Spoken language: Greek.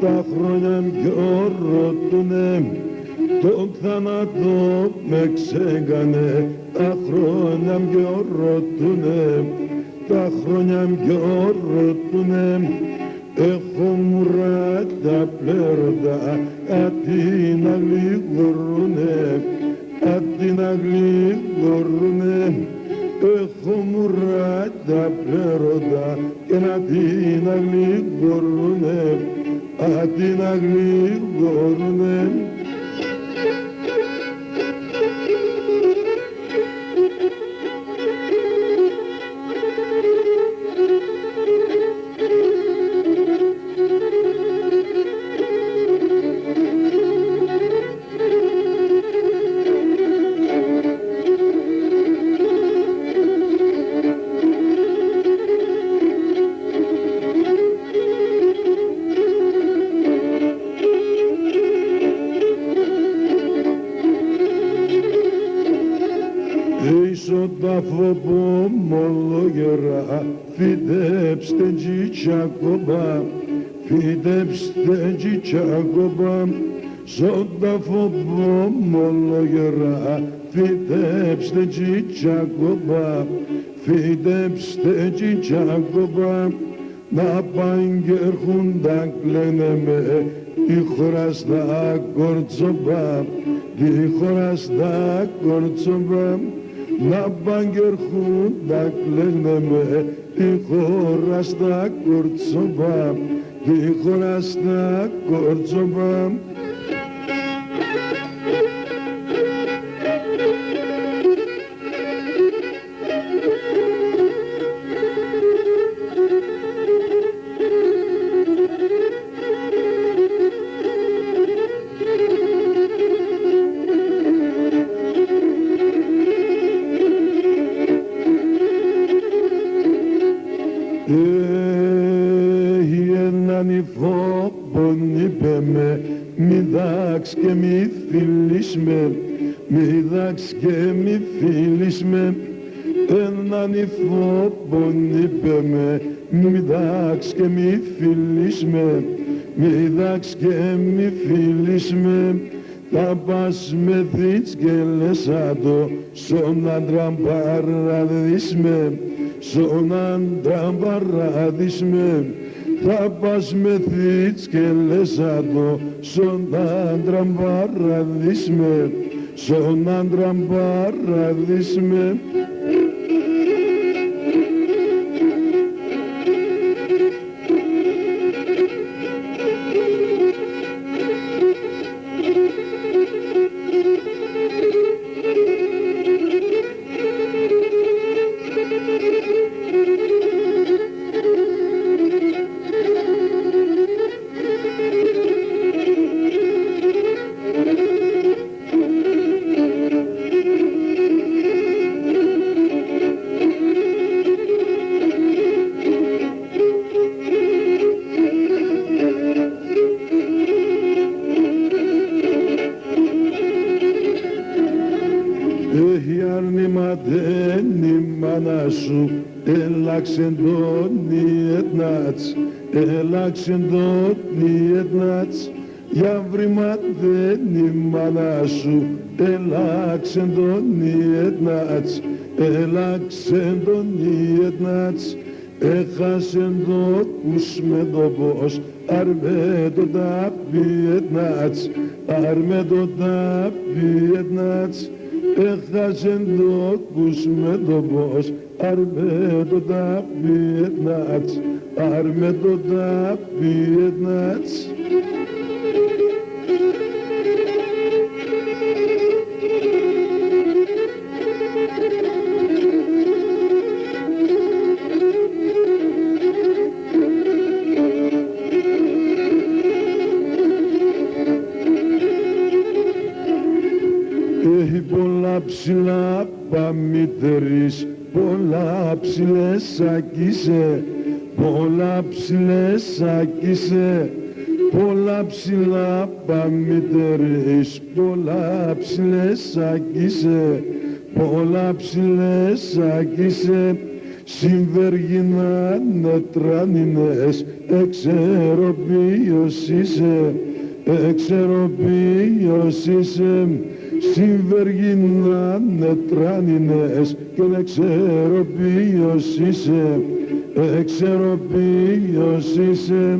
τα χρόνια γιορτούνε, τον θάνατο με ξέγανε, τα χρόνια γιορτούνε, τα χρόνια γιορτούνε. Έχω μουρά τα πλέρωτα, αντί να γλυγορούνε, αντί να γλυγορούνε. Έχω μουρά τα πλέρωτα και αντί να γλυγορούνε, αντί να γλυγορούνε. Τάφο που μολογερά, φυτέψτε τζιτσακομπά, φυτέψτε τζιτσακομπά. Στον τάφο που μολογερά, φυτέψτε τζιτσακομπά, φυτέψτε τζιτσακομπά. Να πάνε και έρχονταν κλαίνε με, η χώρα στα κορτσομπά, η χώρα στα κορτσομπά. Να πάνε και έρχονταν κλαίνε με, η χώρα στα κορτσομπά, η χώρα στα κορτσομπά. Και μη φίλεις με, μη δάξ και μη φίλεις με. Έναν υφόπον είπε με, μη δάξ και μη φίλεις με, μη δάξ και μη φίλεις με. Θα πας με δίτς και λες άντο, στον άντρα παραδείς με, στον άντρα παραδείς με. Θα πας με θύτς και λες άντο, στον άντρα παραδείς με, στον άντρα παραδείς με. Ξεντώνει για βρήμα δεν η μάνα σου, έλα ξεντώνει έλα ξεντώνει έχασεν το κους με το πως, αρμέ το ταπιετνάτς, αρμέ το ταπιετνάτς, έχασεν το κους με το πως, αρμέ το ταπιετνάτς, αρμέ το ταπιετνάτς. Έχει πολλά ψηλά παμύτερης, πολλά ψηλές σακίσε, πολλά ψηλές σακίσε, πολλά ψηλά παμύτερης, πολλά ψηλές σακίσε, πολλά ψηλές σακίσε. Συμβεργινάνε τράνινες, έξερο ποιος είσαι, έξερο ποιος είσαι. Συμβεργινάνε τράνινες και δεν ξέρω ποιος είσαι, έξερο ποιος είσαι.